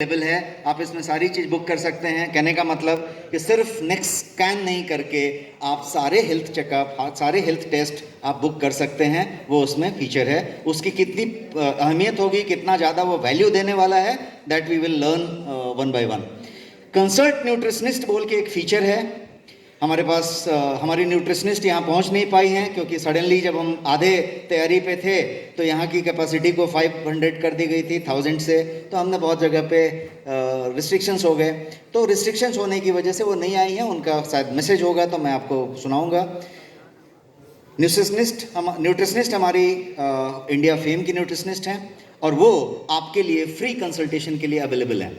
Available है, आप इसमें सारी चीज़ बुक कर सकते हैं। कहने का मतलब कि सिर्फ नेक्स्ट स्कैन नहीं करके आप सारे हेल्थ चेकअप, सारे हेल्थ टेस्ट आप बुक कर सकते हैं। वो उसमें फीचर है। उसकी कितनी अहमियत होगी, कितना ज़्यादा वो वैल्यू देने वाला है, that we will learn one by one. Consult nutritionist बोल के एक फीचर है हमारे पास। हमारी न्यूट्रिशनिस्ट यहाँ पहुँच नहीं पाई हैं क्योंकि सडनली जब हम आधे तैयारी पे थे तो यहाँ की कैपेसिटी को 500 कर दी गई थी 1000 से। तो हमने बहुत जगह पे रिस्ट्रिक्शंस हो गए। तो रिस्ट्रिक्शंस होने की वजह से वो नहीं आई हैं। उनका शायद मैसेज होगा तो मैं आपको सुनाऊंगा। न्यूट्रिशनिस्ट हमारी इंडिया फेम की न्यूट्रिशनिस्ट हैं और वो आपके लिए फ्री कंसल्टेशन के लिए अवेलेबल हैं।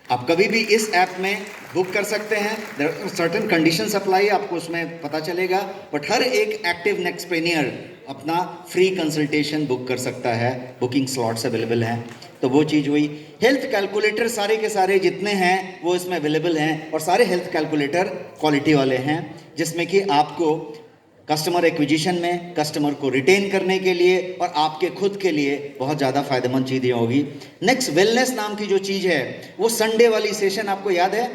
आप कभी भी इस ऐप में बुक कर सकते हैं। सर्टेन कंडीशंस अप्लाई, आपको उसमें पता चलेगा। बट हर एक एक्टिव नेक्सप्रेनियर अपना फ्री कंसल्टेशन बुक कर सकता है। बुकिंग स्लॉट्स अवेलेबल हैं। तो वो चीज़ हुई। हेल्थ कैलकुलेटर सारे के सारे जितने हैं वो इसमें अवेलेबल हैं और सारे हेल्थ कैलकुलेटर क्वालिटी वाले हैं, जिसमें कि आपको कस्टमर एक्विजिशन में, कस्टमर को रिटेन करने के लिए और आपके खुद के लिए बहुत ज़्यादा फायदेमंद चीज़ें होगी। नेक्स्ट वेलनेस नाम की जो चीज़ है वो संडे वाली सेशन आपको याद है?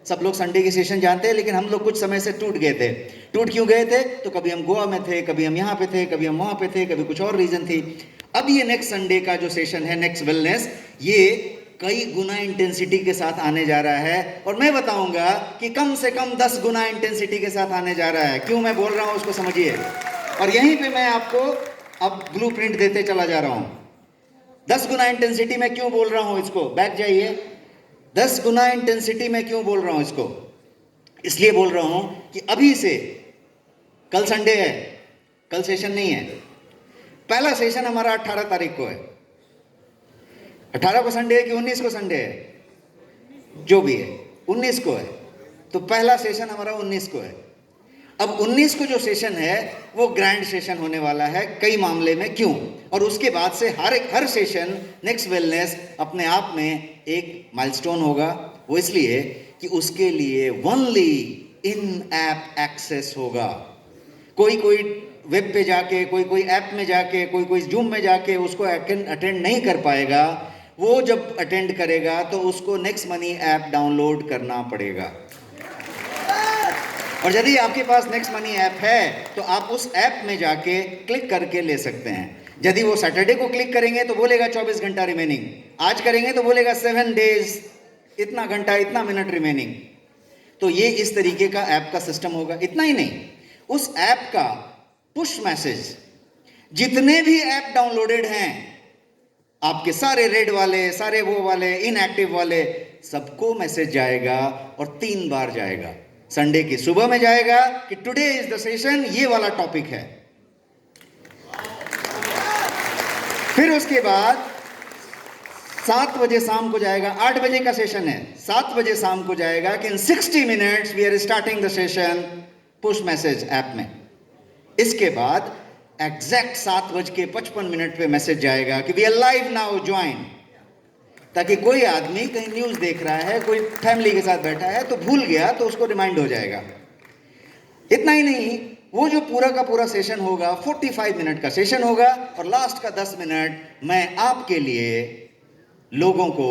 सब लोग संडे की सेशन जानते हैं, लेकिन हम लोग कुछ समय से टूट गए थे। टूट क्यों गए थे? तो कभी हम गोवा में थे, कभी हम यहाँ पे थे, कभी हम वहाँ पे थे, कभी कुछ और रीज़न थी। अब ये नेक्स्ट संडे का जो सेशन है, नेक्स्ट वेलनेस, ये कई गुना इंटेंसिटी के साथ आने जा रहा है और मैं बताऊंगा कि कम से कम 10 गुना इंटेंसिटी के साथ आने जा रहा है। क्यों मैं बोल रहा हूं उसको समझिए। और यहीं पे मैं आपको अब ब्लूप्रिंट देते चला जा रहा हूं। 10 गुना इंटेंसिटी में क्यों बोल रहा हूं इसको, बैक जाइए। 10 गुना इंटेंसिटी में क्यों बोल रहा हूं इसको? इसलिए बोल रहा हूं कि अभी से, कल संडे है, कल सेशन नहीं है। पहला सेशन हमारा 18 तारीख को है। 18 को संडे है कि 19 को संडे है? जो भी है, 19 को है। तो पहला सेशन हमारा 19 को है। अब 19 को जो सेशन है वो ग्रैंड सेशन होने वाला है कई मामले में। क्यों? और उसके बाद से हर सेशन नेक्स्ट वेलनेस अपने आप में एक माइलस्टोन होगा। वो इसलिए कि उसके लिए ओनली इन ऐप एक्सेस होगा। कोई वेब पे जाके, कोई ऐप में जाके, कोई जूम में जाके उसको अटेंड नहीं कर पाएगा। वो जब अटेंड करेगा तो उसको नेक्स्ट मनी ऐप डाउनलोड करना पड़ेगा। और यदि आपके पास नेक्स्ट मनी ऐप है तो आप उस ऐप में जाके क्लिक करके ले सकते हैं। यदि वो सैटरडे को क्लिक करेंगे तो बोलेगा 24 घंटा रिमेनिंग। आज करेंगे तो बोलेगा 7 डेज, इतना घंटा, इतना मिनट रिमेनिंग। तो ये इस तरीके का ऐप का सिस्टम होगा। इतना ही नहीं, उस ऐप का पुश मैसेज जितने भी ऐप डाउनलोडेड हैं, आपके सारे रेड वाले, सारे वो वाले, इनएक्टिव वाले, सबको मैसेज जाएगा और 3 बार जाएगा। संडे की सुबह में जाएगा कि टुडे इज द सेशन, ये वाला टॉपिक है। फिर उसके बाद 7 बजे शाम को जाएगा। 8 बजे का सेशन है, 7 बजे शाम को जाएगा कि in 60 minutes we are starting the session, push message app में। इसके बाद एग्जैक्ट 7:55 पे मैसेज जाएगा कि we are live now, join. ताकि कोई आदमी कहीं न्यूज़ देख रहा है, कोई फैमिली के साथ बैठा है तो भूल गया तो उसको रिमाइंड हो जाएगा। इतना ही नहीं, वो जो पूरा का पूरा सेशन होगा 45 मिनट का सेशन होगा और लास्ट का 10 मिनट मैं आपके लिए, लोगों को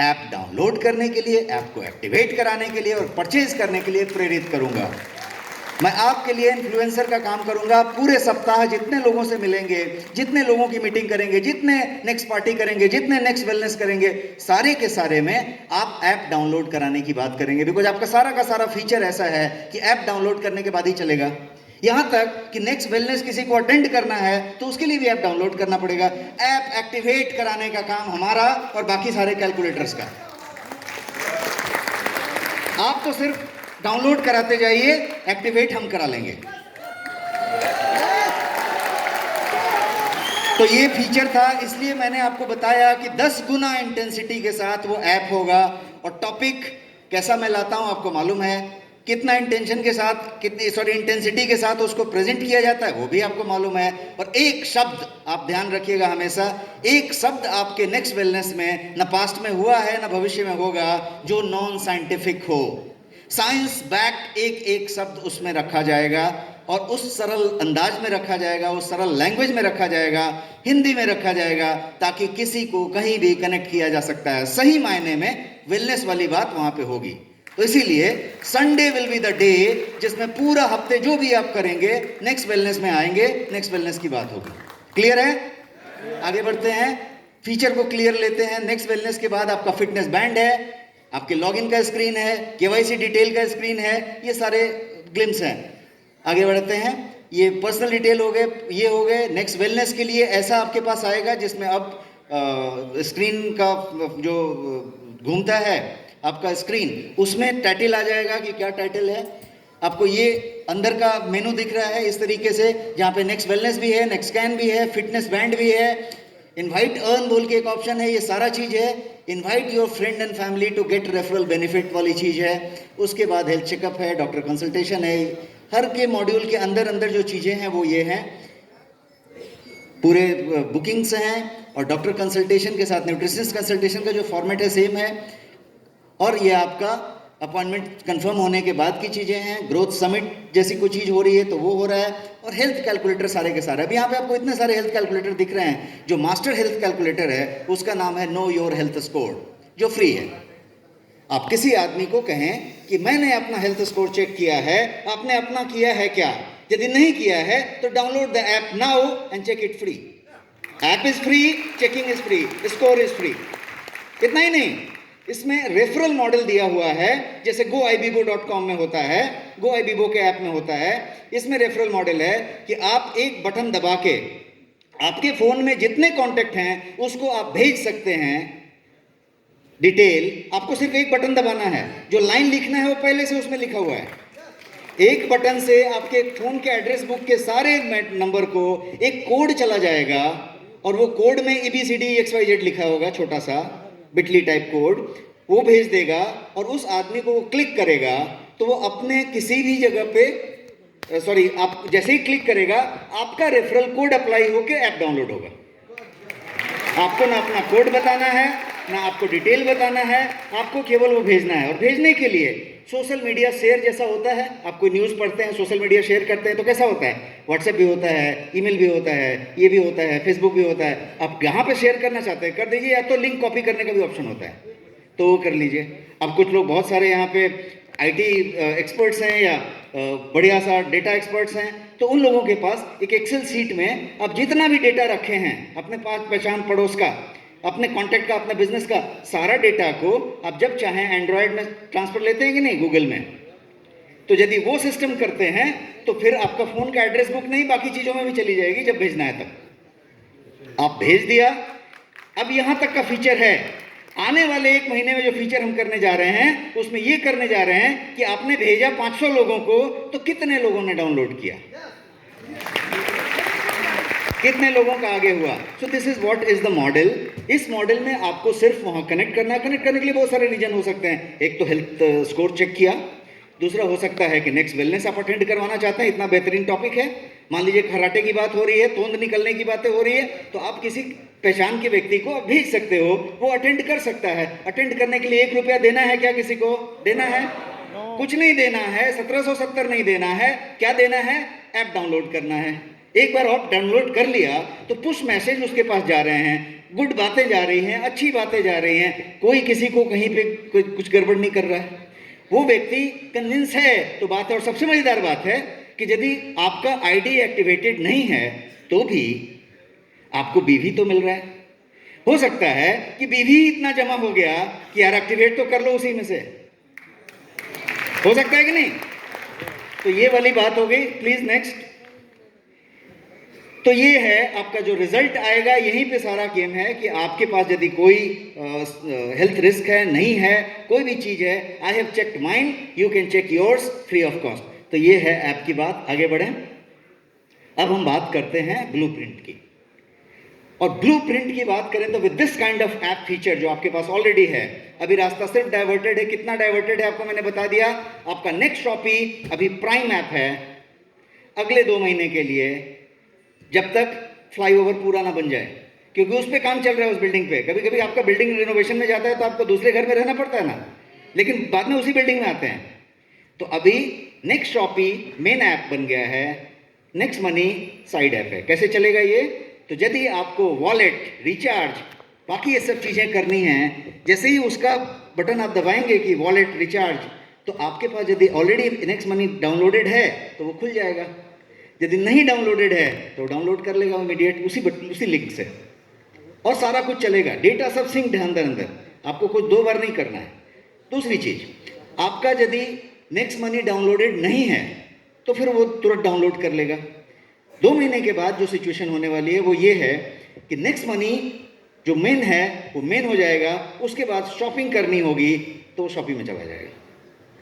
ऐप डाउनलोड करने के लिए, ऐप को एक्टिवेट कराने के लिए और परचेज करने के लिए प्रेरित करूंगा। मैं आपके लिए इन्फ्लुएंसर का काम करूंगा। पूरे सप्ताह जितने लोगों से मिलेंगे, जितने लोगों की मीटिंग करेंगे, जितने नेक्स्ट पार्टी करेंगे, जितने नेक्स्ट वेलनेस करेंगे, सारे के सारे में आप ऐप डाउनलोड कराने की बात करेंगे। बिकॉज आपका सारा का सारा फीचर ऐसा है कि ऐप डाउनलोड करने के बाद ही चलेगा। यहां तक कि नेक्स्ट वेलनेस किसी को अटेंड करना है तो उसके लिए भी ऐप डाउनलोड करना पड़ेगा। ऐप एक्टिवेट कराने का काम हमारा और बाकी सारे कैलकुलेटर्स का। आप तो सिर्फ डाउनलोड कराते जाइए, एक्टिवेट हम करा लेंगे। तो ये फीचर था, इसलिए मैंने आपको बताया कि 10 गुना इंटेंसिटी के साथ वो ऐप होगा। और टॉपिक कैसा मैं लाता हूं आपको मालूम है, कितना इंटेंशन के साथ, इंटेंसिटी के साथ उसको प्रेजेंट किया जाता है वो भी आपको मालूम है। और एक शब्द आप ध्यान रखिएगा हमेशा, एक शब्द आपके नेक्स्ट वेलनेस में न पास्ट में हुआ है न भविष्य में होगा जो नॉन साइंटिफिक हो। साइंस बैक्ड एक शब्द उसमें रखा जाएगा और उस सरल अंदाज में रखा जाएगा, उस सरल लैंग्वेज में रखा जाएगा, हिंदी में रखा जाएगा, ताकि किसी को कहीं भी कनेक्ट किया जा सकता है। सही मायने में वेलनेस वाली बात वहाँ पे होगी। तो इसीलिए Sunday will be the day जिसमें पूरा हफ्ते जो भी आप करेंगे नेक्स्ट वेलनेस में आएंगे, नेक्स्ट वेलनेस की बात होगी। क्लियर है? आगे बढ़ते हैं, फीचर को क्लियर लेते हैं। नेक्स्ट वेलनेस के बाद आपका फिटनेस बैंड है, आपके लॉगिन का स्क्रीन है, केवाईसी डिटेल का स्क्रीन है, ये सारे ग्लिम्स हैं। आगे बढ़ते हैं, ये पर्सनल डिटेल हो गए, ये हो गए। नेक्स्ट वेलनेस के लिए ऐसा आपके पास आएगा जिसमें अब स्क्रीन का जो घूमता है आपका स्क्रीन, उसमें टाइटल आ जाएगा कि क्या टाइटल है। आपको ये अंदर का मेनू दिख रहा है इस तरीके से, जहाँ पे नेक्स्ट वेलनेस भी है, नेक्स्ट स्कैन भी है, फिटनेस बैंड भी है, इनवाइट अर्न बोल के एक ऑप्शन है, ये सारा चीज़ है। Invite your friend and family to get referral benefit वाली चीज़ है। उसके बाद हेल्थ चेकअप है, डॉक्टर कंसल्टेशन है। हर के मॉड्यूल के अंदर अंदर जो चीज़ें हैं वो ये हैं, पूरे बुकिंग्स हैं, और डॉक्टर कंसल्टेशन के साथ न्यूट्रिशनिस्ट कंसल्टेशन का जो फॉर्मेट है सेम है। और ये आपका अपॉइंटमेंट कंफर्म होने के बाद की चीज़ें हैं। ग्रोथ समिट जैसी कोई चीज़ हो रही है तो वो हो रहा है, और हेल्थ कैलकुलेटर सारे के सारे। अब यहाँ पे आपको इतने सारे हेल्थ कैलकुलेटर दिख रहे हैं। जो मास्टर हेल्थ कैलकुलेटर है उसका नाम है नो योर हेल्थ स्कोर, जो फ्री है। आप किसी आदमी को कहें कि मैंने अपना हेल्थ स्कोर चेक किया है, आपने अपना किया है क्या? यदि नहीं किया है तो download the app now and check it free. App is free, checking is free, score is free. इतना ही नहीं, इसमें रेफरल मॉडल दिया हुआ है, जैसे goibibo.com में होता है, goibibo के ऐप में होता है। इसमें रेफरल मॉडल है कि आप एक बटन दबा के आपके फोन में जितने कॉन्टेक्ट हैं उसको आप भेज सकते हैं डिटेल। आपको सिर्फ एक बटन दबाना है, जो लाइन लिखना है वो पहले से उसमें लिखा हुआ है। एक बटन से आपके फोन के एड्रेस बुक के सारे नंबर को एक कोड चला जाएगा, और वो कोड में ABCDEXYZ लिखा होगा, छोटा सा बिटली टाइप कोड, वो भेज देगा। और उस आदमी को वो क्लिक करेगा तो वो अपने किसी भी जगह पे आप जैसे ही क्लिक करेगा आपका रेफरल कोड अप्लाई होके ऐप डाउनलोड होगा। आपको ना अपना कोड बताना है, ना आपको डिटेल बताना है, आपको केवल वो भेजना है। और भेजने के लिए सोशल मीडिया शेयर जैसा होता है, आप कोई न्यूज़ पढ़ते हैं, सोशल मीडिया शेयर करते हैं तो कैसा होता है? व्हाट्सएप भी होता है, ईमेल भी होता है, ये भी होता है, फेसबुक भी होता है। आप यहाँ पे शेयर करना चाहते हैं कर दीजिए, या तो लिंक कॉपी करने का भी ऑप्शन होता है तो वो कर लीजिए। अब कुछ लोग बहुत सारे यहाँ पे IT एक्सपर्ट्स हैं या बढ़िया सा डेटा एक्सपर्ट्स हैं, तो उन लोगों के पास एक एक्सेल शीट में आप जितना भी डेटा रखे हैं, अपने पास पहचान पड़ोस का, अपने कॉन्टैक्ट का, अपने बिजनेस का, सारा डेटा को आप जब चाहें एंड्रॉयड में ट्रांसफर लेते हैं कि नहीं, गूगल में। तो यदि वो सिस्टम करते हैं तो फिर आपका फोन का एड्रेस बुक नहीं, बाकी चीजों में भी चली जाएगी जब भेजना है तब। आप भेज दिया। अब यहां तक का फीचर है। आने वाले 1 महीने में जो फीचर हम करने जा रहे हैं उसमें ये करने जा रहे हैं कि आपने भेजा 500 लोगों को, तो कितने लोगों ने डाउनलोड किया, कितने लोगों का आगे हुआ। So this is what is the model. इस मॉडल में आपको सिर्फ वहां कनेक्ट करना है। कनेक्ट करने के लिए बहुत सारे रीजन हो सकते हैं। एक तो हेल्थ स्कोर चेक किया, दूसरा हो सकता है कि नेक्स्ट वेलनेस आप अटेंड करवाना चाहते हैं, इतना बेहतरीन टॉपिक है। मान लीजिए कराटे की बात हो रही है, तोंद निकलने की बातें हो रही है, तो आप किसी पहचान के व्यक्ति को आप भेज सकते हो, वो अटेंड कर सकता है। अटेंड करने के लिए 1 रुपया देना है क्या? किसी को देना है? कुछ नहीं देना है। 1770 नहीं देना है। क्या देना है? ऐप डाउनलोड करना है। एक बार आप डाउनलोड कर लिया तो पुश मैसेज उसके पास जा रहे हैं, गुड बातें जा रही हैं, अच्छी बातें जा रही हैं, कोई किसी को कहीं पे कुछ गड़बड़ नहीं कर रहा है। वो व्यक्ति कन्विंस है तो बात है। और सबसे मजेदार बात है कि यदि आपका आईडी एक्टिवेटेड नहीं है तो भी आपको बीवी तो मिल रहा है। हो सकता है कि बीवी इतना जमा हो गया कि यार एक्टिवेट तो कर लो उसी में से, हो सकता है कि नहीं? तो ये वाली बात हो गई। Please next. तो ये है आपका जो रिजल्ट आएगा, यहीं पे सारा गेम है कि आपके पास यदि कोई हेल्थ रिस्क है, नहीं है, कोई भी चीज है, I have checked mine, you can check yours free of cost. तो ये है ऐप की बात। आगे बढ़ें। अब हम बात करते हैं ब्लूप्रिंट की। और ब्लूप्रिंट की बात करें तो with this kind of app feature जो आपके पास ऑलरेडी है, अभी रास्ता सिर्फ डाइवर्टेड है। कितना डाइवर्टेड है आपको मैंने बता दिया। आपका नेक्स्ट शॉपी अभी प्राइम ऐप है अगले 2 महीने के लिए, जब तक फ्लाईओवर पूरा ना बन जाए, क्योंकि उस पर काम चल रहा है, उस बिल्डिंग पे। कभी कभी आपका बिल्डिंग रिनोवेशन में जाता है तो आपको दूसरे घर में रहना पड़ता है ना, लेकिन बाद में उसी बिल्डिंग में आते हैं। तो अभी नेक्स्ट शॉपी मेन ऐप बन गया है, नेक्स्ट मनी साइड ऐप है। कैसे चलेगा ये? तो यदि आपको वॉलेट, रिचार्ज, बाकी ये सब चीज़ें करनी हैं, जैसे ही उसका बटन आप दबाएंगे कि वॉलेट, रिचार्ज, तो आपके पास यदि ऑलरेडी नेक्स्ट मनी डाउनलोडेड है तो वो खुल जाएगा। यदि नहीं डाउनलोडेड है तो डाउनलोड कर लेगा इमीडिएट उसी लिंक से, और सारा कुछ चलेगा। डेटा सब सिंक्ड है अंदर अंदर, आपको कुछ 2 बार नहीं करना है। दूसरी चीज़, आपका यदि नेक्स्ट मनी डाउनलोडेड नहीं है तो फिर वो तुरंत डाउनलोड कर लेगा। 2 महीने के बाद जो सिचुएशन होने वाली है वो ये है कि नेक्स्ट मनी जो मेन है वो मेन हो जाएगा, उसके बाद शॉपिंग करनी होगी तो शॉपिंग में चला जाएगा।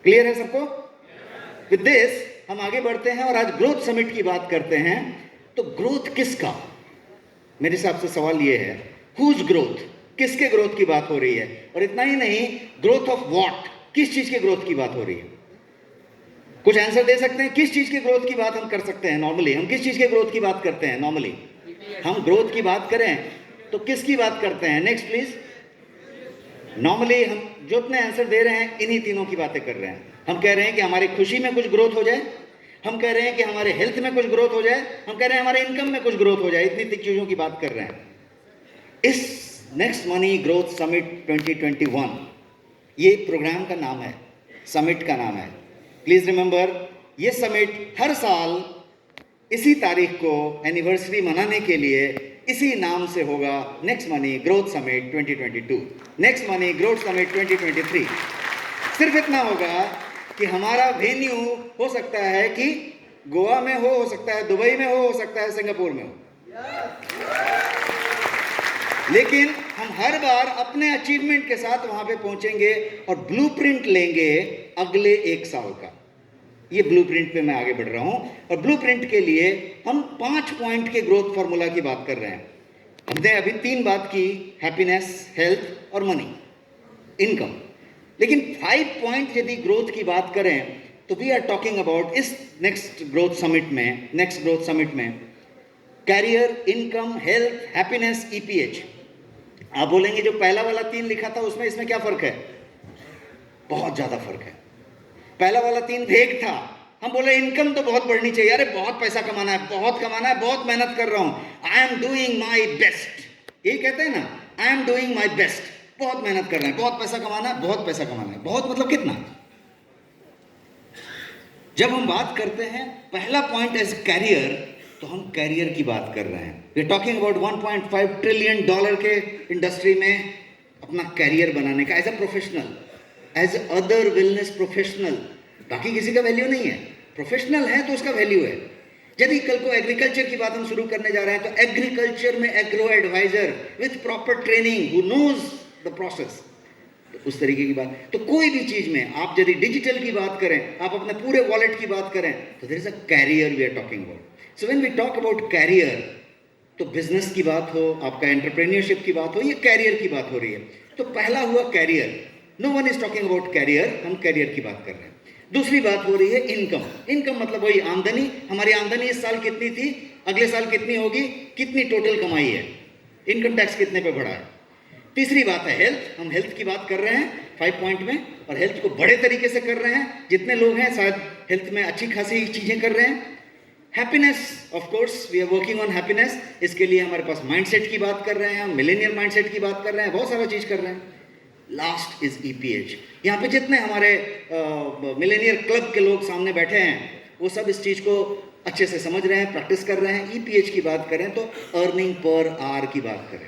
क्लियर है सबको? विद दिस हम आगे बढ़ते हैं और आज ग्रोथ समिट की बात करते हैं। तो ग्रोथ किसका? मेरे हिसाब से सवाल ये है, हुज ग्रोथ, किसके ग्रोथ की बात हो रही है? और इतना ही नहीं, ग्रोथ ऑफ व्हाट, किस चीज के ग्रोथ की बात हो रही है? कुछ आंसर दे सकते हैं? किस चीज के ग्रोथ की बात हम कर सकते हैं नॉर्मली? हम किस चीज के ग्रोथ की बात करते हैं नॉर्मली? हम ग्रोथ की बात करें तो किसकी बात करते हैं? Next please. नॉर्मली हम जो अपने आंसर दे रहे हैं इन्हीं तीनों की बातें कर रहे हैं। हम कह रहे हैं कि हमारी खुशी में कुछ ग्रोथ हो जाए, हम कह रहे हैं कि हमारे हेल्थ में कुछ ग्रोथ हो जाए, हम कह रहे हैं हमारे इनकम में कुछ ग्रोथ हो जाए। इतनी चीजों की बात कर रहे हैं। इस नेक्स्ट मनी ग्रोथ समिट 2021 ये प्रोग्राम का नाम है, समिट का नाम है। प्लीज रिमेंबर, ये समिट हर साल इसी तारीख को एनिवर्सरी मनाने के लिए इसी नाम से होगा, next money growth summit 2022, next money growth summit 2023। सिर्फ इतना होगा कि हमारा वेन्यू हो सकता है कि गोवा में हो सकता है दुबई में हो सकता है सिंगापुर में हो, लेकिन हम हर बार अपने अचीवमेंट के साथ वहां पे पहुंचेंगे और ब्लूप्रिंट लेंगे अगले 1 साल का। ये ब्लूप्रिंट पे मैं आगे बढ़ रहा हूं, और ब्लूप्रिंट के लिए हम 5 पॉइंट के ग्रोथ फॉर्मूला की बात कर रहे हैं। हमने अभी 3 बात की, हैप्पीनेस, हेल्थ और मनी, इनकम। लेकिन 5 पॉइंट यदि ग्रोथ की बात करें तो वी आर टॉकिंग अबाउट इस नेक्स्ट ग्रोथ समिट में career, income, health, happiness, EPH. आप बोलेंगे जो पहला वाला 3 लिखा था उसमें इसमें क्या फर्क है? बहुत ज्यादा फर्क है। पहला वाला 3 वेग था, हम बोले इनकम तो बहुत बढ़नी चाहिए, अरे बहुत पैसा कमाना है, बहुत कमाना है, बहुत मेहनत कर रहा हूं, I am doing my best, यही कहते हैं ना, I am doing my best, बहुत मेहनत कर रहे हैं, बहुत पैसा कमाना है, बहुत पैसा कमाना है। बहुत मतलब कितना? जब हम बात करते हैं पहला पॉइंट एज कैरियर, तो हम कैरियर की बात कर रहे हैं। We are talking about 1.5 trillion dollar के इंडस्ट्री में अपना कैरियर बनाने का, as a professional, as other wellness professional. बाकी किसी का वैल्यू नहीं है, प्रोफेशनल है तो उसका वैल्यू है। यदि कल को एग्रीकल्चर की बात हम शुरू करने जा रहे हैं तो एग्रीकल्चर में agro adviser with proper training who knows the process, तो उस तरीके की बात। तो कोई भी चीज में आप यदि डिजिटल की बात करें, आप अपने पूरे वॉलेट की बात करें, तो there is a career we are talking about. So when we talk about career, तो बिजनेस की बात हो, आपका एंटरप्रेन्योरशिप की बात हो, ये कैरियर की बात हो रही है। तो पहला हुआ career, no one is talking about career, हम कैरियर की बात कर रहे हैं। दूसरी बात हो रही है इनकम। इनकम मतलब वही आमदनी, हमारी आमदनी इस साल कितनी थी, अगले साल कितनी होगी, कितनी टोटल कमाई है, इनकम टैक्स कितने पे बढ़ा है। तीसरी बात है हेल्थ, हम हेल्थ की बात कर रहे हैं 5 पॉइंट में, और हेल्थ को बड़े तरीके से कर रहे हैं। जितने लोग हैं शायद हेल्थ में अच्छी खासी चीजें कर रहे हैं। Happiness, of course we are working on happiness, इसके लिए हमारे पास माइंडसेट की बात कर रहे हैं, हम मिलेनियल माइंडसेट की बात कर रहे हैं, बहुत सारा चीज कर रहे हैं। Last is EPH. यहाँ पे जितने हमारे मिलेनियल क्लब के लोग सामने बैठे हैं वो सब इस चीज को अच्छे से समझ रहे हैं, प्रैक्टिस कर रहे हैं। ईपीएच की बात करें तो अर्निंग पर आवर की बात करें,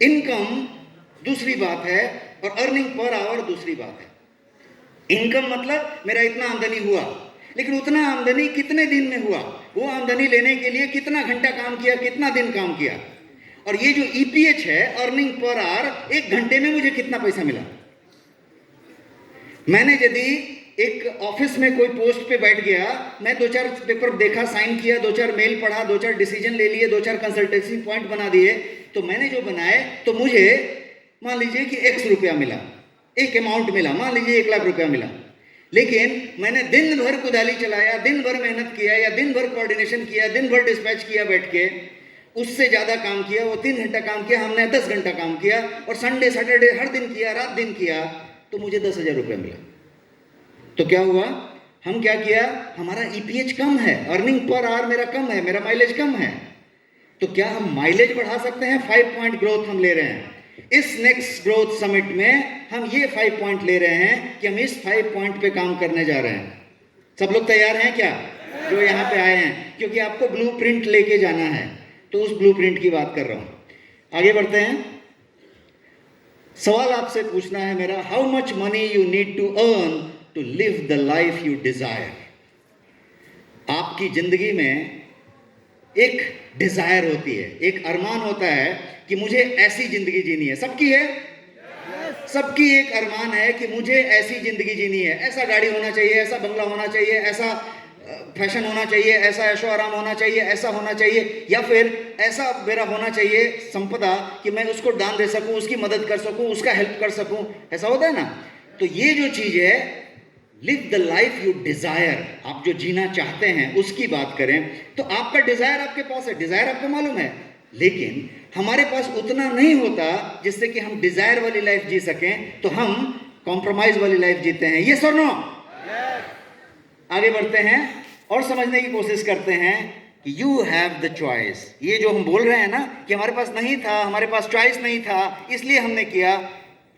इनकम दूसरी बात है और अर्निंग पर आवर दूसरी बात है। इनकम मतलब मेरा इतना आमदनी हुआ, लेकिन उतना आमदनी कितने दिन में हुआ, वो आमदनी लेने के लिए कितना घंटा काम किया, कितना दिन काम किया। और ये जो ईपीएच है, अर्निंग पर आवर, 1 घंटे में मुझे कितना पैसा मिला। मैंने यदि एक ऑफिस में कोई पोस्ट पे बैठ गया, मैं 2-4 पेपर देखा, साइन किया, 2-4 मेल पढ़ा, 2-4 डिसीजन ले लिए, 2-4 कंसल्टेंसी पॉइंट बना दिए, तो मैंने जो बनाए तो मुझे मान लीजिए कि X रुपया मिला, एक अमाउंट मिला, मान लीजिए 1 लाख रुपया मिला। लेकिन मैंने दिन भर कुदाली चलाया, दिन भर मेहनत किया, या दिन भर कोऑर्डिनेशन किया, दिन भर डिस्पैच किया बैठ के, उससे ज्यादा काम किया, वो 3 घंटा काम किया, हमने 10 घंटा काम किया, और संडे सैटरडे हर दिन किया, रात दिन किया, तो मुझे 10,000 रुपया मिला। तो क्या हुआ, हम क्या किया, हमारा ईपीएच कम है, अर्निंग पर आवर मेरा कम है, मेरा माइलेज कम है, तो क्या हम माइलेज बढ़ा सकते हैं? 5 पॉइंट ग्रोथ हम ले रहे हैं। इस नेक्स्ट ग्रोथ समिट में हम ये 5 पॉइंट ले रहे हैं कि हम इस 5 पॉइंट पे काम करने जा रहे हैं। सब लोग तैयार हैं क्या, जो यहाँ पे आए हैं? क्योंकि आपको ब्लूप्रिंट लेके जाना है, तो उस ब्लूप्रिंट की बात कर रहा हूं। आगे बढ़ते हैं। सवाल आपसे पूछना है मेरा, how much money you need to earn to live the life you desire. आपकी जिंदगी में एक डिजायर होती है, एक अरमान होता है कि मुझे ऐसी जिंदगी जीनी है। सबकी है, सबकी एक अरमान है कि मुझे ऐसी जिंदगी जीनी है, ऐसा गाड़ी होना चाहिए, ऐसा बंगला होना चाहिए, ऐसा फैशन होना चाहिए, ऐसा ऐशो आराम होना चाहिए, ऐसा होना चाहिए, या फिर ऐसा मेरा होना चाहिए संपदा कि मैं उसको दान दे सकूं, उसकी मदद कर सकूं, उसका हेल्प कर सकूं। ऐसा होता है ना। तो ये जो चीज है, live the life you Dzire, आप जो जीना चाहते हैं उसकी बात करें, तो आपका डिजायर आपके पास है, डिजायर आपको मालूम है, लेकिन हमारे पास उतना नहीं होता जिससे कि हम डिजायर वाली लाइफ जी सकें, तो हम कॉम्प्रोमाइज वाली लाइफ जीते हैं। ये सुनो, आगे बढ़ते हैं और समझने की कोशिश करते हैं कि यू हैव द चॉइस। ये जो हम बोल रहे हैं ना कि हमारे पास नहीं था, हमारे पास चॉइस नहीं था, इसलिए हमने किया।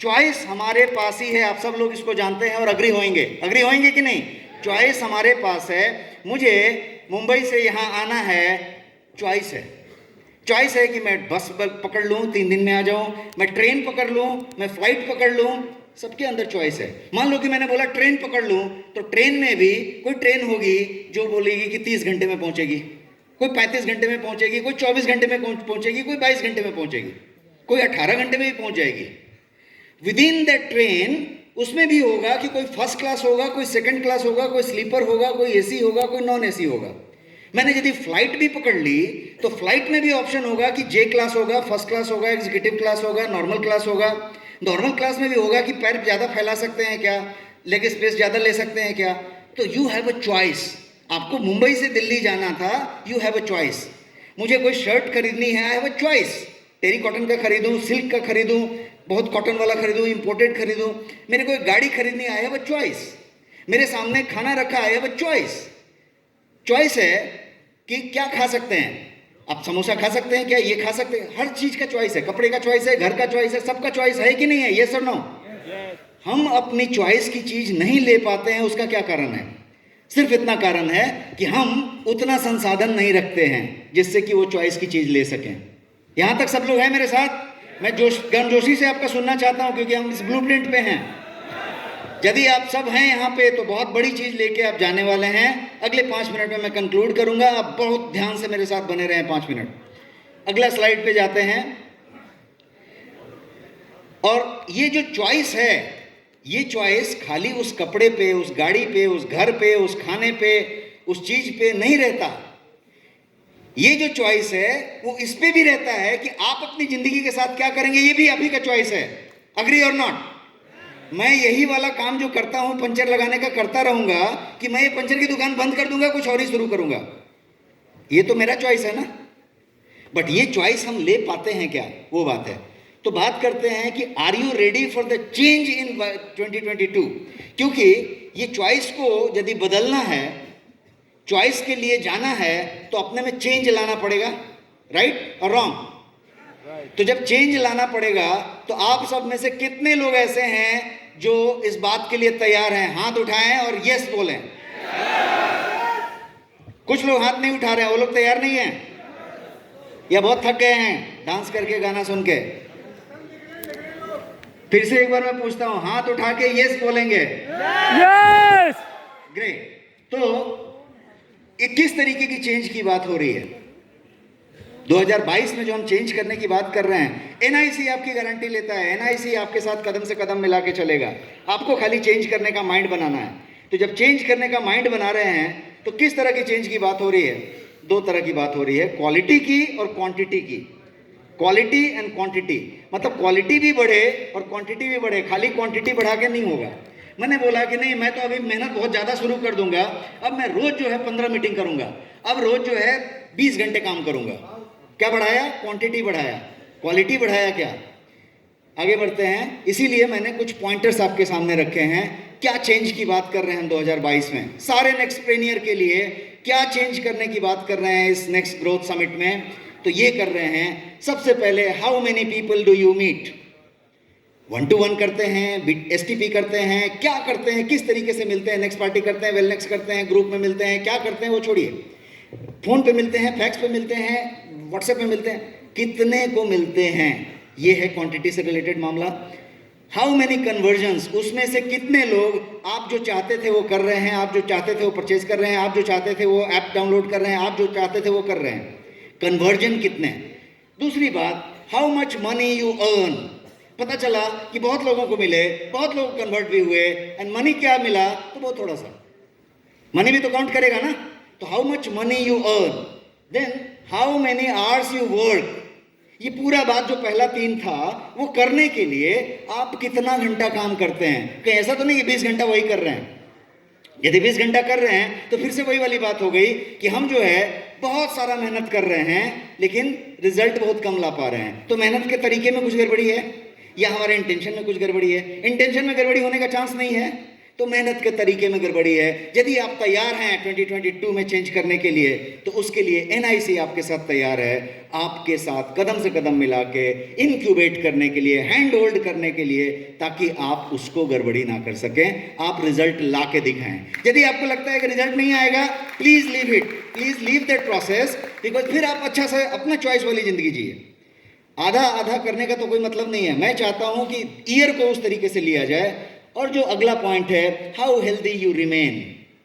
चॉइस हमारे पास ही है, आप सब लोग इसको जानते हैं और अग्री होंगे कि नहीं? चॉइस हमारे पास है। मुझे मुंबई से यहाँ आना है, चॉइस है। चॉइस है कि मैं बस पकड़ लूँ, 3 दिन में आ जाऊँ, मैं ट्रेन पकड़ लूँ, मैं फ्लाइट पकड़ लूँ, सबके अंदर चॉइस है। मान लो कि मैंने बोला ट्रेन पकड़ लूँ, तो ट्रेन में भी कोई ट्रेन होगी जो बोलेगी कि 30 घंटे में पहुँचेगी, कोई 35 घंटे में पहुँचेगी, कोई 24 घंटे में पहुँचेगी, कोई 22 घंटे में पहुँचेगी, कोई 18 घंटे में भी पहुँच जाएगी। विद इन दैट ट्रेन उसमें भी होगा कि कोई फर्स्ट क्लास होगा, कोई सेकंड क्लास होगा, कोई स्लीपर होगा, कोई एसी होगा, कोई नॉन एसी होगा। मैंने यदि फ्लाइट भी पकड़ ली तो फ्लाइट में भी ऑप्शन होगा कि जे क्लास होगा, फर्स्ट क्लास होगा, एग्जीक्यूटिव क्लास होगा, नॉर्मल क्लास होगा। नॉर्मल क्लास में भी होगा कि पैर ज़्यादा फैला सकते हैं क्या, लेग स्पेस ज़्यादा ले सकते हैं क्या। तो यू हैव अ चॉइस। आपको मुंबई से दिल्ली जाना था, यू हैव अ चॉइस। मुझे कोई शर्ट खरीदनी है, I have a choice. Terry cotton का खरीदूँ, सिल्क का खरीदूँ, बहुत कॉटन वाला खरीदूँ, इंपोर्टेड खरीदूँ। मेरे को एक गाड़ी खरीदनी, आई हैव अ चॉइस। मेरे सामने खाना रखा, आई हैव अ चॉइस। चॉइस है कि क्या खा सकते हैं। आप समोसा खा सकते हैं क्या, ये खा सकते हैं, हर चीज का चॉइस है। कपड़े का चॉइस है, घर का चॉइस है, सबका चॉइस है कि नहीं है? यस और नो? हम अपनी चॉइस की चीज नहीं ले पाते हैं, उसका क्या कारण है? सिर्फ इतना कारण है कि हम उतना संसाधन नहीं रखते हैं जिससे कि वो चॉइस की चीज ले सकें। यहां तक सब लोग हैं मेरे साथ? मैं गर्मजोशी से आपका सुनना चाहता हूं, क्योंकि हम इस ब्लूप्रिंट पे हैं। यदि आप सब हैं यहाँ पे तो बहुत बड़ी चीज लेके आप जाने वाले हैं। अगले 5 मिनट में मैं कंक्लूड करूंगा, आप बहुत ध्यान से मेरे साथ बने रहें 5 मिनट। अगला स्लाइड पे जाते हैं। और ये जो चॉइस है, ये चॉइस खाली उस कपड़े पे, उस गाड़ी पे, उस घर पे, उस खाने पे, उस चीज पे नहीं रहता। ये जो चॉइस है वो इस पे भी रहता है कि आप अपनी जिंदगी के साथ क्या करेंगे। ये भी आप ही का चॉइस है। अग्री और नॉट? मैं यही वाला काम जो करता हूं, पंचर लगाने का, करता रहूंगा कि मैं ये पंचर की दुकान बंद कर दूंगा, कुछ और ही शुरू करूंगा। ये तो मेरा चॉइस है ना। बट ये चॉइस हम ले पाते हैं क्या, वो बात है। तो बात करते हैं कि are you ready for the change in 2022। क्योंकि ये चॉइस को यदि बदलना है, चॉइस के लिए जाना है, तो अपने में चेंज लाना पड़ेगा। राइट और रॉन्ग? तो जब चेंज लाना पड़ेगा तो आप सब में से कितने लोग ऐसे हैं जो इस बात के लिए तैयार हैं? हाथ उठाएं और यस बोलें। कुछ लोग हाथ नहीं उठा रहे हैं, वो लोग तैयार नहीं हैं या बहुत थक गए हैं डांस करके, गाना सुन के। फिर से एक बार मैं पूछता हूं, हाथ उठा के यस बोलेंगे? यस। ग्रेट। तो किस तरीके की चेंज की बात हो रही है 2022 में जो हम चेंज करने की बात कर रहे हैं? एनआईसी आपकी गारंटी लेता है। एनआईसी आपके साथ कदम से कदम मिला के चलेगा। आपको खाली चेंज करने का माइंड बनाना है। तो जब चेंज करने का माइंड बना रहे हैं तो किस तरह की चेंज की बात हो रही है? 2 तरह की बात हो रही है, क्वालिटी की और क्वांटिटी की। क्वालिटी एंड क्वांटिटी, मतलब क्वालिटी भी बढ़े और क्वांटिटी भी बढ़े, खाली क्वांटिटी बढ़ा के नहीं होगा। मैंने बोला कि नहीं, मैं तो अभी मेहनत बहुत ज़्यादा शुरू कर दूंगा, अब मैं रोज जो है 15 मीटिंग करूंगा, अब रोज जो है 20 घंटे काम करूंगा। क्या बढ़ाया? क्वांटिटी बढ़ाया। क्वालिटी बढ़ाया क्या? आगे बढ़ते हैं। इसीलिए मैंने कुछ पॉइंटर्स आपके सामने रखे हैं क्या चेंज की बात कर रहे हैं हम 2022 में? सारे नेक्स्टप्रेनियर के लिए क्या चेंज करने की बात कर रहे हैं इस नेक्स्ट ग्रोथ समिट में? तो ये कर रहे हैं, सबसे पहले how many people do you meet? 1-to-1 करते हैं, STP करते हैं, क्या करते हैं, किस तरीके से मिलते हैं? नेक्स्ट पार्टी करते हैं, वेलनेक्स करते हैं, ग्रुप में मिलते हैं, क्या करते हैं वो छोड़िए, फोन पे मिलते हैं, फैक्स पे मिलते हैं, व्हाट्सएप पे मिलते हैं, कितने को मिलते हैं? ये है क्वांटिटी से रिलेटेड मामला। हाउ मेनी कन्वर्जन्स, उसमें से कितने लोग आप जो चाहते थे वो कर रहे हैं, आप जो चाहते थे वो परचेज कर रहे हैं, आप जो चाहते थे वो ऐप डाउनलोड कर रहे हैं, आप जो चाहते थे वो कर रहे हैं? कन्वर्जन कितने? दूसरी बात, how much money you earn? पता चला कि बहुत लोगों को मिले, बहुत लोग कन्वर्ट भी हुए, एंड मनी क्या मिला? तो बहुत थोड़ा सा। मनी भी तो काउंट करेगा ना। तो how much money you earn, then how many hours you work. ये पूरा बात जो पहला 3 था वो करने के लिए आप कितना घंटा काम करते हैं? कहीं ऐसा तो नहीं कि 20 घंटा वही कर रहे हैं। यदि 20 घंटा कर रहे हैं तो फिर से वही वाली बात हो गई कि हम जो है बहुत सारा मेहनत कर रहे हैं लेकिन रिजल्ट बहुत कम ला पा रहे हैं। तो मेहनत के तरीके में कुछ गड़बड़ी है या हमारे इंटेंशन में कुछ गड़बड़ी है? इंटेंशन में गड़बड़ी होने का चांस नहीं है, तो मेहनत के तरीके में गड़बड़ी है। यदि आप तैयार हैं 2022 में चेंज करने के लिए, तो उसके लिए NIC आपके साथ तैयार है, आपके साथ कदम से कदम मिला के इनक्यूबेट करने के लिए, हैंड होल्ड करने के लिए, ताकि आप उसको गड़बड़ी ना कर सकें, आप रिजल्ट ला के दिखाएं। यदि आपको लगता है कि रिजल्ट नहीं आएगा, please leave it, please leave that process, because फिर आप अच्छा से अपना चॉइस वाली जिंदगी जिए। आधा आधा करने का तो कोई मतलब नहीं है। मैं चाहता हूं कि ईयर को उस तरीके से लिया जाए। और जो अगला पॉइंट है, how healthy you remain.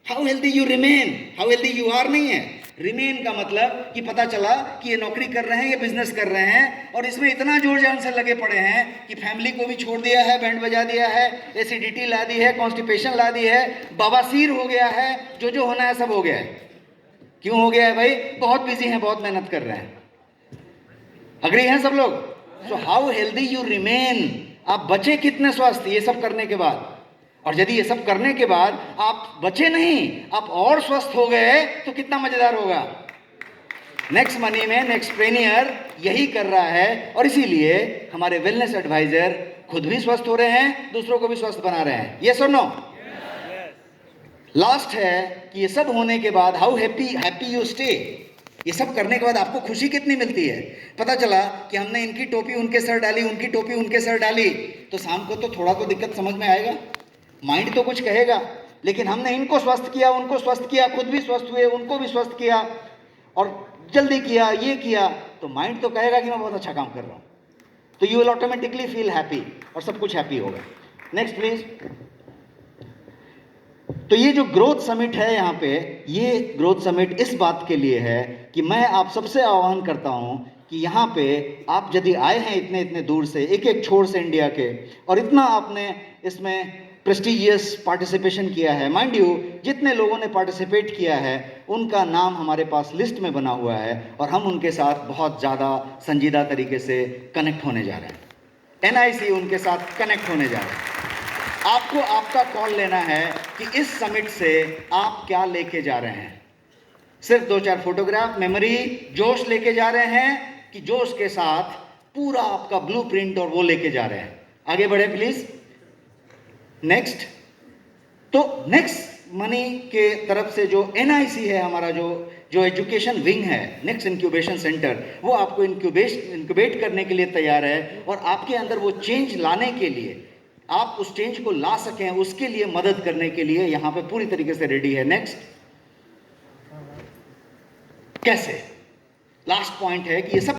How healthy you remain, how healthy you are नहीं है। रिमेन का मतलब कि पता चला कि ये नौकरी कर रहे हैं, ये बिजनेस कर रहे हैं और इसमें इतना जोर जान से लगे पड़े हैं कि फैमिली को भी छोड़ दिया है, बैंड बजा दिया है, एसिडिटी ला दी है, कॉन्स्टिपेशन ला दी है, बवासीर हो गया है, जो होना है सब हो गया है। क्यों हो गया है भाई? बहुत बिजी हैं, बहुत मेहनत कर रहे हैं। अग्री हैं सब लोग? So how healthy you remain, आप बचे कितने स्वस्थ ये सब करने के बाद? और यदि ये सब करने के बाद आप बचे नहीं, आप और स्वस्थ हो गए, तो कितना मजेदार होगा। नेक्स्ट मनी में नेक्स्टप्रेनियर यही कर रहा है और इसीलिए हमारे वेलनेस एडवाइजर खुद भी स्वस्थ हो रहे हैं, दूसरों को भी स्वस्थ बना रहे हैं। यस और नो? लास्ट है कि ये सब होने के बाद हाउ हैप्पी यू स्टे। ये सब करने के बाद आपको खुशी कितनी मिलती है? पता चला कि हमने इनकी टोपी उनके सर डाली, उनकी टोपी उनके सर डाली, तो शाम को तो थोड़ा तो दिक्कत समझ में आएगा, माइंड तो कुछ कहेगा, लेकिन हमने इनको स्वस्थ किया, उनको स्वस्थ किया, खुद भी स्वस्थ हुए, उनको भी स्वस्थ किया और जल्दी किया, ये किया, तो माइंड तो कहेगा कि मैं बहुत अच्छा काम कर रहा हूं। तो you will automatically feel happy और सब कुछ हैप्पी होगा। Next please. तो ये जो ग्रोथ समिट है यहाँ पे, ये ग्रोथ समिट इस बात के लिए है कि मैं आप सबसे आह्वान करता हूँ कि यहाँ पे आप यदि आए हैं इतने इतने दूर से, एक एक छोर से इंडिया के, और इतना आपने इसमें प्रेस्टिजियस पार्टिसिपेशन किया है। माइंड यू, जितने लोगों ने पार्टिसिपेट किया है उनका नाम हमारे पास लिस्ट में बना हुआ है और हम उनके साथ बहुत ज़्यादा संजीदा तरीके से कनेक्ट होने जा रहे हैं। NIC उनके साथ कनेक्ट होने जा रहे हैं। आपको आपका कॉल लेना है कि इस समिट से आप क्या लेके जा रहे हैं। सिर्फ 2-4 फोटोग्राफ, मेमोरी, जोश लेके जा रहे हैं कि जोश के साथ पूरा आपका ब्लूप्रिंट और वो लेके जा रहे हैं। आगे बढ़े प्लीज। नेक्स्ट। तो नेक्स्ट मनी के तरफ से जो NIC है, हमारा जो एजुकेशन विंग है, नेक्स्ट इंक्यूबेशन सेंटर, वो आपको इंक्यूबेट करने के लिए तैयार है और आपके अंदर वो चेंज लाने के लिए, आप उस चेंज को ला सकें, उसके लिए मदद करने के लिए यहां पे पूरी तरीके से रेडी है। नेक्स्ट। कैसे? लास्ट पॉइंट है कि ये सब